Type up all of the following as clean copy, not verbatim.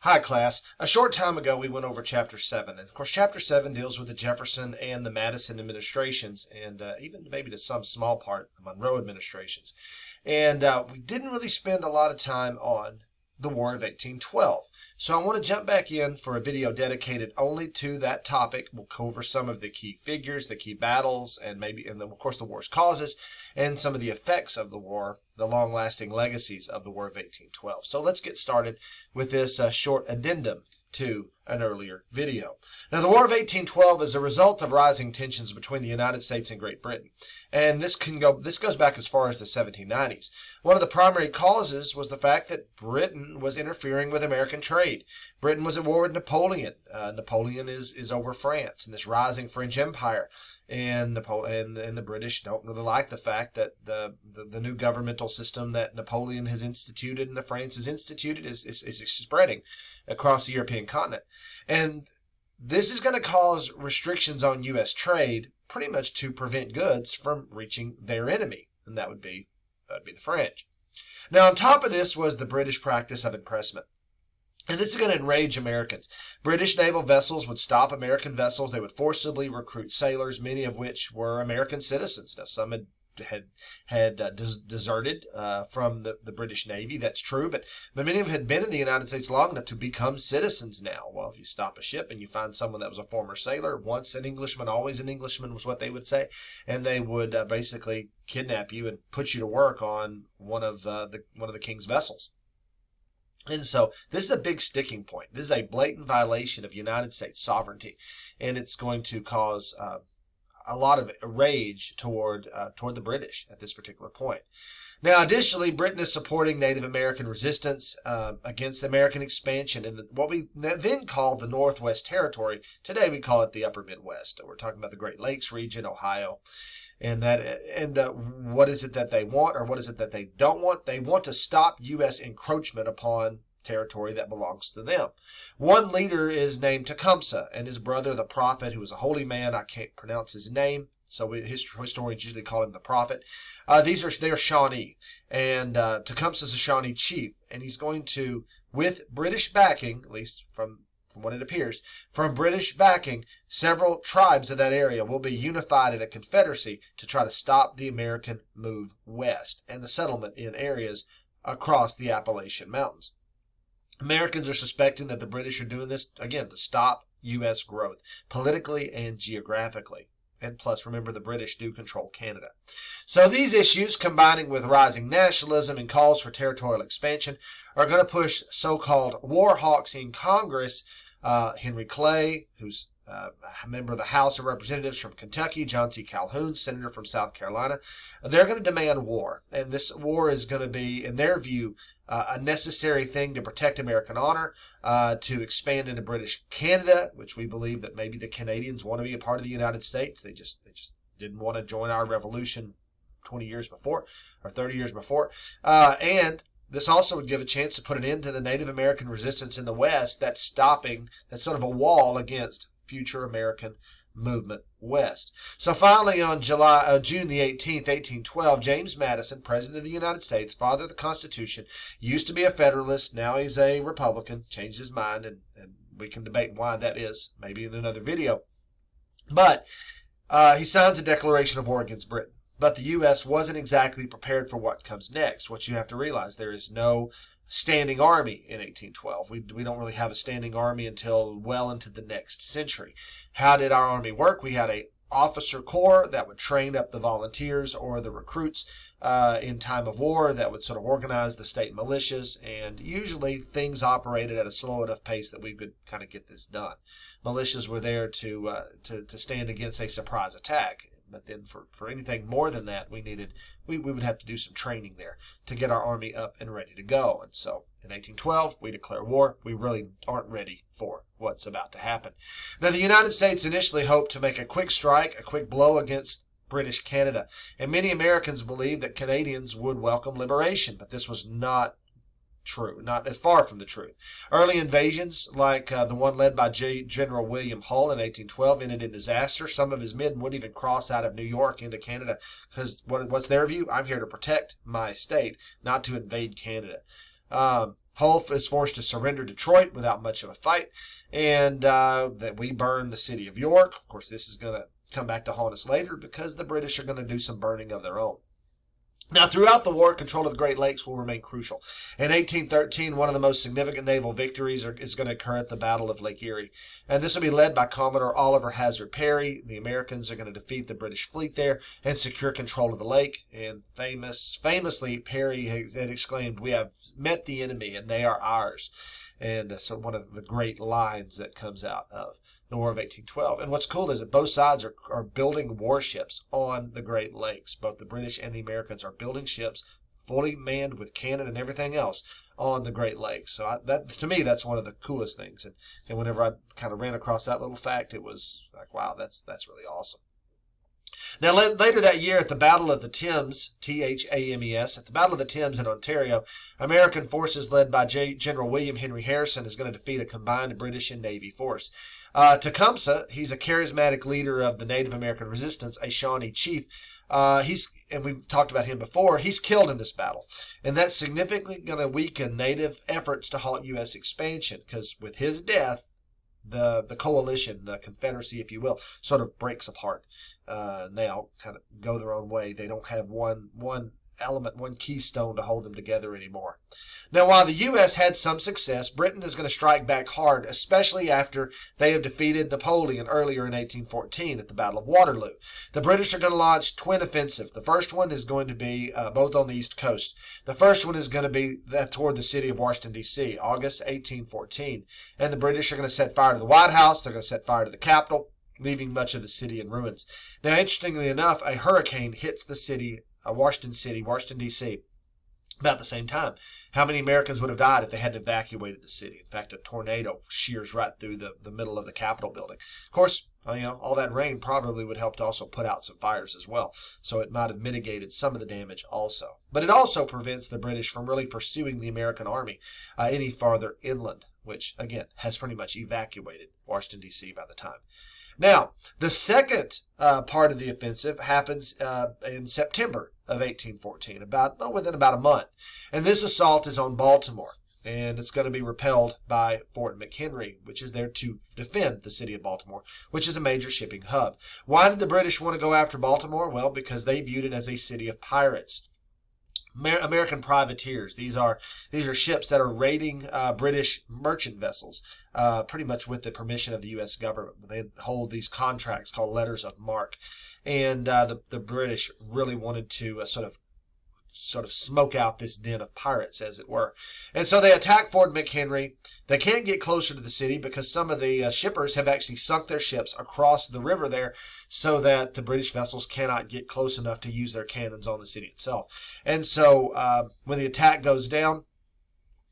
Hi class. A short time ago we went over Chapter 7. And of course Chapter 7 deals with the Jefferson and the Madison administrations and even maybe to some small part the Monroe administrations. And we didn't really spend a lot of time on the War of 1812. So I want to jump back in for a video dedicated only to that topic. We'll cover some of the key figures, the key battles, and then of course the war's causes and some of the effects of the war, the long-lasting legacies of the War of 1812. So let's get started with this short addendum to an earlier video. Now, the War of 1812 is a result of rising tensions between the United States and Great Britain, and this goes back as far as the 1790s. One of the primary causes was the fact that Britain was interfering with American trade. Britain was at war with Napoleon. Napoleon is over France and this rising French Empire. And the British don't really like the fact that the new governmental system that Napoleon has instituted and the France has instituted is spreading across the European continent. And this is going to cause restrictions on U.S. trade pretty much to prevent goods from reaching their enemy, and that would be the French. Now, on top of this was the British practice of impressment. And this is going to enrage Americans. British naval vessels would stop American vessels. They would forcibly recruit sailors, many of which were American citizens. Now, some had deserted from the British Navy. That's true, but many of them had been in the United States long enough to become citizens now. Well, if you stop a ship and you find someone that was a former sailor, once an Englishman, always an Englishman was what they would say, and they would basically kidnap you and put you to work on one of the king's vessels. And so this is a big sticking point. This is a blatant violation of United States sovereignty, and it's going to cause a lot of rage toward the British at this particular point. Now, additionally, Britain is supporting Native American resistance against American expansion in what we then called the Northwest Territory. Today we call it the Upper Midwest. We're talking about the Great Lakes region, Ohio. And what is it that they want, or what is it that they don't want? They want to stop U.S. encroachment upon territory that belongs to them. One leader is named Tecumseh, and his brother, the prophet, who was a holy man. I can't pronounce his name, so historians usually call him the prophet. They are Shawnee, and Tecumseh is a Shawnee chief, and he's going to, with British backing, at least from what it appears, from British backing, several tribes of that area will be unified in a confederacy to try to stop the American move west and the settlement in areas across the Appalachian Mountains. Americans are suspecting that the British are doing this, again, to stop U.S. growth, politically and geographically. And plus, remember, the British do control Canada. So these issues, combining with rising nationalism and calls for territorial expansion, are going to push so-called war hawks in Congress, Henry Clay, who's a member of the House of Representatives from Kentucky, John C. Calhoun, senator from South Carolina. They're going to demand war. And this war is going to be, in their view, a necessary thing to protect American honor, to expand into British Canada, which we believe that maybe the Canadians want to be a part of the United States. They just didn't want to join our revolution 20 years before or 30 years before. And this also would give a chance to put an end to the Native American resistance in the West that's sort of a wall against future American movement west. So finally, on June the 18th, 1812, James Madison, President of the United States, father of the Constitution, used to be a Federalist. Now he's a Republican, changed his mind, and we can debate why that is, maybe in another video. But he signs a declaration of war against Britain. But the U.S. wasn't exactly prepared for what comes next. What you have to realize, there is no standing army in 1812. We don't really have a standing army until well into the next century. How did our army work? We had a officer corps that would train up the volunteers or the recruits in time of war, that would sort of organize the state militias, and usually things operated at a slow enough pace that we could kind of get this done. Militias were there to stand against a surprise attack. But then for anything more than that, we would have to do some training there to get our army up and ready to go. And so in 1812, we declare war. We really aren't ready for what's about to happen. Now, the United States initially hoped to make a quick strike, a quick blow against British Canada. And many Americans believed that Canadians would welcome liberation, but this was not true, not as far from the truth. Early invasions, like the one led by General William Hull in 1812, ended in disaster. Some of his men wouldn't even cross out of New York into Canada because what's their view? I'm here to protect my state, not to invade Canada. Hull is forced to surrender Detroit without much of a fight, and that we burn the city of York. Of course, this is going to come back to haunt us later because the British are going to do some burning of their own. Now, throughout the war, control of the Great Lakes will remain crucial. In 1813, one of the most significant naval victories is going to occur at the Battle of Lake Erie. And this will be led by Commodore Oliver Hazzard Perry. The Americans are going to defeat the British fleet there and secure control of the lake. And famously, Perry had exclaimed, "We have met the enemy and they are ours." And so one of the great lines that comes out of the War of 1812. And what's cool is that both sides are building warships on the Great Lakes. Both the British and the Americans are building ships fully manned with cannon and everything else on the Great Lakes. So that, to me, that's one of the coolest things. And whenever I kind of ran across that little fact, it was like, wow, that's really awesome. Now, later that year at the Battle of the Thames, Thames, at the Battle of the Thames in Ontario, American forces led by General William Henry Harrison is going to defeat a combined British and Navy force. Tecumseh, he's a charismatic leader of the Native American resistance, a Shawnee chief. And we've talked about him before, he's killed in this battle. And that's significantly going to weaken Native efforts to halt U.S. expansion, because with his death, the coalition, the Confederacy, if you will, sort of breaks apart. They all kind of go their own way. They don't have one element, one keystone to hold them together anymore. Now, while the U.S. had some success, Britain is going to strike back hard, especially after they have defeated Napoleon earlier in 1814 at the Battle of Waterloo. The British are going to launch twin offensive. The first one is going to be both on the East Coast. The first one is going to be toward the city of Washington, D.C., August 1814. And the British are going to set fire to the White House. They're going to set fire to the Capitol, leaving much of the city in ruins. Now, interestingly enough, a hurricane hits the city, Washington, D.C., about the same time. How many Americans would have died if they had evacuated the city? In fact, a tornado shears right through the middle of the Capitol building. Of course, all that rain probably would help to also put out some fires as well. So it might have mitigated some of the damage also. But it also prevents the British from really pursuing the American army any farther inland, which, again, has pretty much evacuated Washington, D.C. by the time. Now, the second part of the offensive happens in September of 1814, within about a month. And this assault is on Baltimore, and it's going to be repelled by Fort McHenry, which is there to defend the city of Baltimore, which is a major shipping hub. Why did the British want to go after Baltimore? Well, because they viewed it as a city of pirates. American privateers. These are ships that are raiding British merchant vessels, pretty much with the permission of the U.S. government. They hold these contracts called letters of marque, and the British really wanted to sort of smoke out this den of pirates, as it were. And so they attack Fort McHenry. They can't get closer to the city because some of the shippers have actually sunk their ships across the river there so that the British vessels cannot get close enough to use their cannons on the city itself. And so when the attack goes down,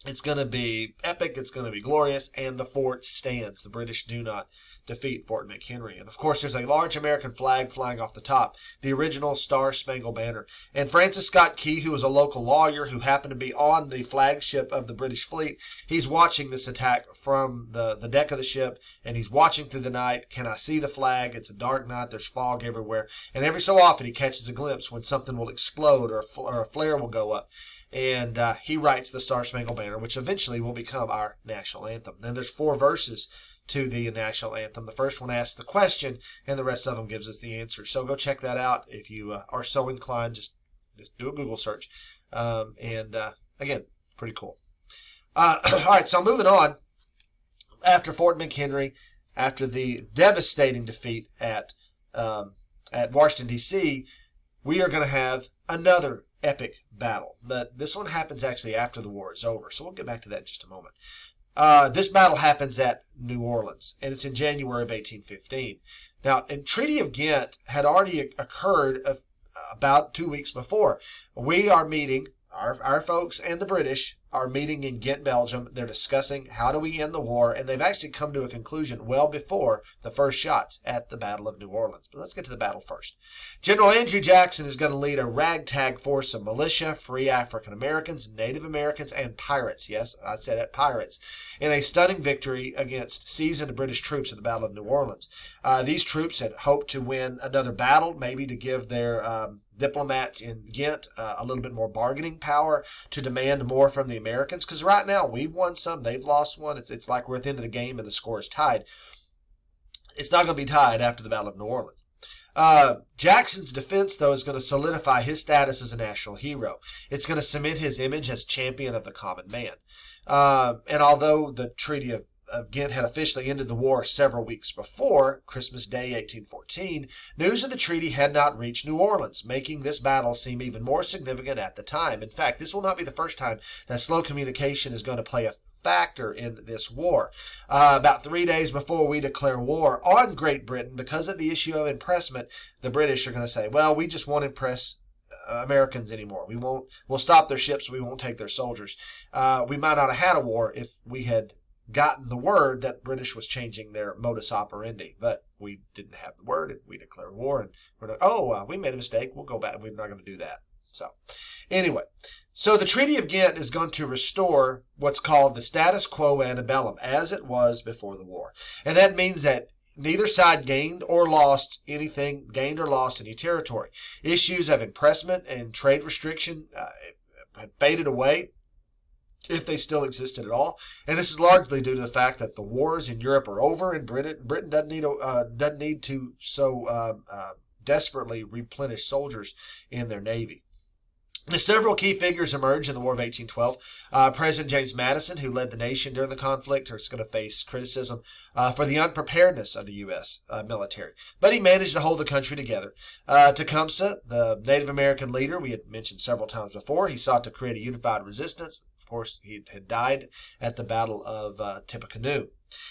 it's going to be epic, it's going to be glorious, and the fort stands. The British do not defeat Fort McHenry. And of course, there's a large American flag flying off the top, the original Star-Spangled Banner. And Francis Scott Key, who was a local lawyer who happened to be on the flagship of the British fleet, he's watching this attack from the deck of the ship, and he's watching through the night. Can I see the flag? It's a dark night, there's fog everywhere. And every so often he catches a glimpse when something will explode or a flare will go up. And he writes the Star-Spangled Banner, which eventually will become our national anthem. Then there's 4 verses to the national anthem. The first one asks the question, and the rest of them gives us the answer. So go check that out if you are so inclined. Just do a Google search. Again, pretty cool. All right, so moving on. After Fort McHenry, after the devastating defeat at Washington, D.C., we are going to have another epic battle. But this one happens actually after the war is over. So we'll get back to that in just a moment. This battle happens at New Orleans, and it's in January of 1815. Now, the Treaty of Ghent had already occurred about 2 weeks before. We are meeting, our folks and the British are meeting in Ghent, Belgium. They're discussing how do we end the war, and they've actually come to a conclusion well before the first shots at the Battle of New Orleans. But let's get to the battle first. General Andrew Jackson is going to lead a ragtag force of militia, free African Americans, Native Americans, and pirates. Yes, I said it, pirates, in a stunning victory against seasoned British troops at the Battle of New Orleans. These troops had hoped to win another battle, maybe to give their diplomats in Ghent a little bit more bargaining power, to demand more from the Americans, because right now we've won some, they've lost one. It's like we're at the end of the game and the score is tied. It's not going to be tied after the Battle of New Orleans. Jackson's defense, though, is going to solidify his status as a national hero. It's going to cement his image as champion of the common man. And although the Treaty of Ghent had officially ended the war several weeks before, Christmas Day 1814, news of the treaty had not reached New Orleans, making this battle seem even more significant at the time. In fact, this will not be the first time that slow communication is going to play a factor in this war. About 3 days before we declare war on Great Britain, because of the issue of impressment, the British are going to say, well, we just won't impress Americans anymore. We'll stop their ships. We won't take their soldiers. We might not have had a war if we had gotten the word that British was changing their modus operandi, but we didn't have the word, and we declared war, and we're like, we made a mistake. We'll go back. We're not going to do that. So anyway, so the Treaty of Ghent is going to restore what's called the status quo antebellum, as it was before the war. And that means that neither side gained or lost any territory. Issues of impressment and trade restriction had faded away, if they still existed at all. And this is largely due to the fact that the wars in Europe are over, and Britain doesn't need to so desperately replenish soldiers in their navy. Several key figures emerged in the War of 1812. President James Madison, who led the nation during the conflict, is going to face criticism for the unpreparedness of the U.S. Military. But he managed to hold the country together. Tecumseh, the Native American leader we had mentioned several times before, he sought to create a unified resistance. Of course, he had died at the Battle of Tippecanoe.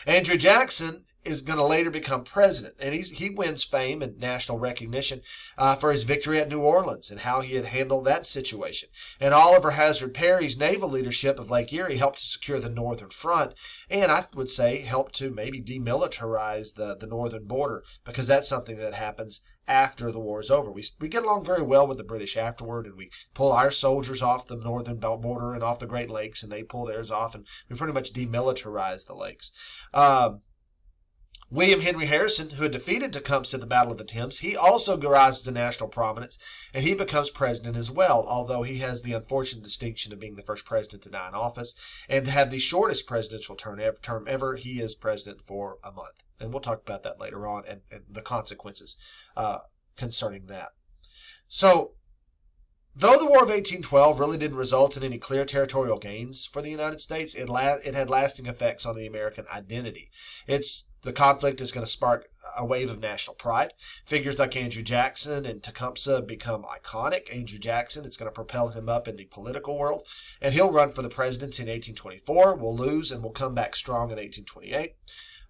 Andrew Jackson is going to later become president, and he wins fame and national recognition for his victory at New Orleans and how he had handled that situation. And Oliver Hazzard Perry's naval leadership of Lake Erie helped to secure the northern front, and I would say helped to maybe demilitarize the northern border, because that's something that happens after the war is over. We get along very well with the British afterward, and we pull our soldiers off the northern border and off the Great Lakes, and they pull theirs off, and we pretty much demilitarize the lakes. William Henry Harrison, who had defeated Tecumseh at the Battle of the Thames, he also rises to national prominence, and he becomes president as well, although he has the unfortunate distinction of being the first president to die in office and to have the shortest presidential term ever. He is president for a month. And we'll talk about that later on and the consequences concerning that. So, though the War of 1812 really didn't result in any clear territorial gains for the United States, it had lasting effects on the American identity. The conflict is going to spark a wave of national pride. Figures like Andrew Jackson and Tecumseh become iconic. Andrew Jackson, it's going to propel him up in the political world, and he'll run for the presidency in 1824. Will lose and will come back strong in 1828.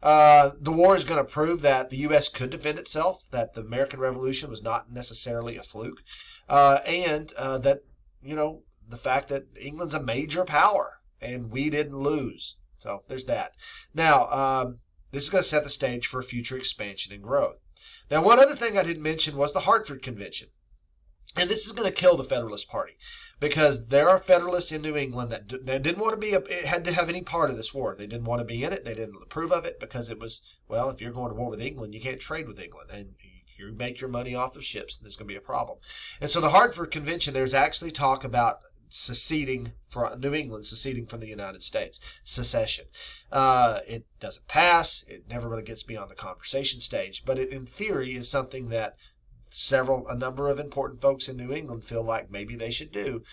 The war is going to prove that the U.S. could defend itself, that the American Revolution was not necessarily a fluke, and that, the fact that England's a major power and we didn't lose. So there's that. Now, this is going to set the stage for future expansion and growth. Now, one other thing I didn't mention was the Hartford Convention. And this is going to kill the Federalist Party, because there are Federalists in New England that didn't want to had to have any part of this war. They didn't want to be in it. They didn't approve of it, because it was, well, if you're going to war with England, you can't trade with England. And if you make your money off of ships, then there's going to be a problem. And so the Hartford Convention, there's actually talk about New England seceding from the United States, secession. It doesn't pass. It never really gets beyond the conversation stage, but it, in theory, is something that a number of important folks in New England feel like maybe they should do,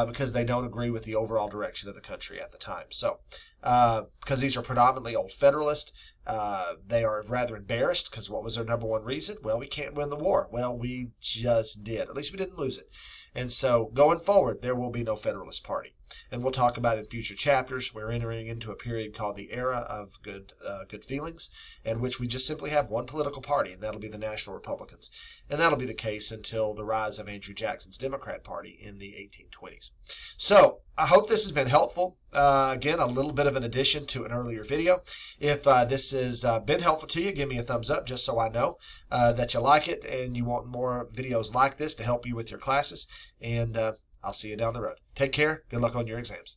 because they don't agree with the overall direction of the country at the time. So, because these are predominantly old Federalists, they are rather embarrassed, because what was their number one reason? Well, we can't win the war. Well, we just did. At least we didn't lose it. And so going forward, there will be no Federalist Party. And we'll talk about in future chapters. We're entering into a period called the Era of Good Feelings, in which we just simply have one political party, and that'll be the National Republicans. And that'll be the case until the rise of Andrew Jackson's Democrat Party in the 1820s. So I hope this has been helpful. Again, a little bit of an addition to an earlier video. If this has been helpful to you, give me a thumbs up just so I know that you like it and you want more videos like this to help you with your classes. And I'll see you down the road. Take care. Good luck on your exams.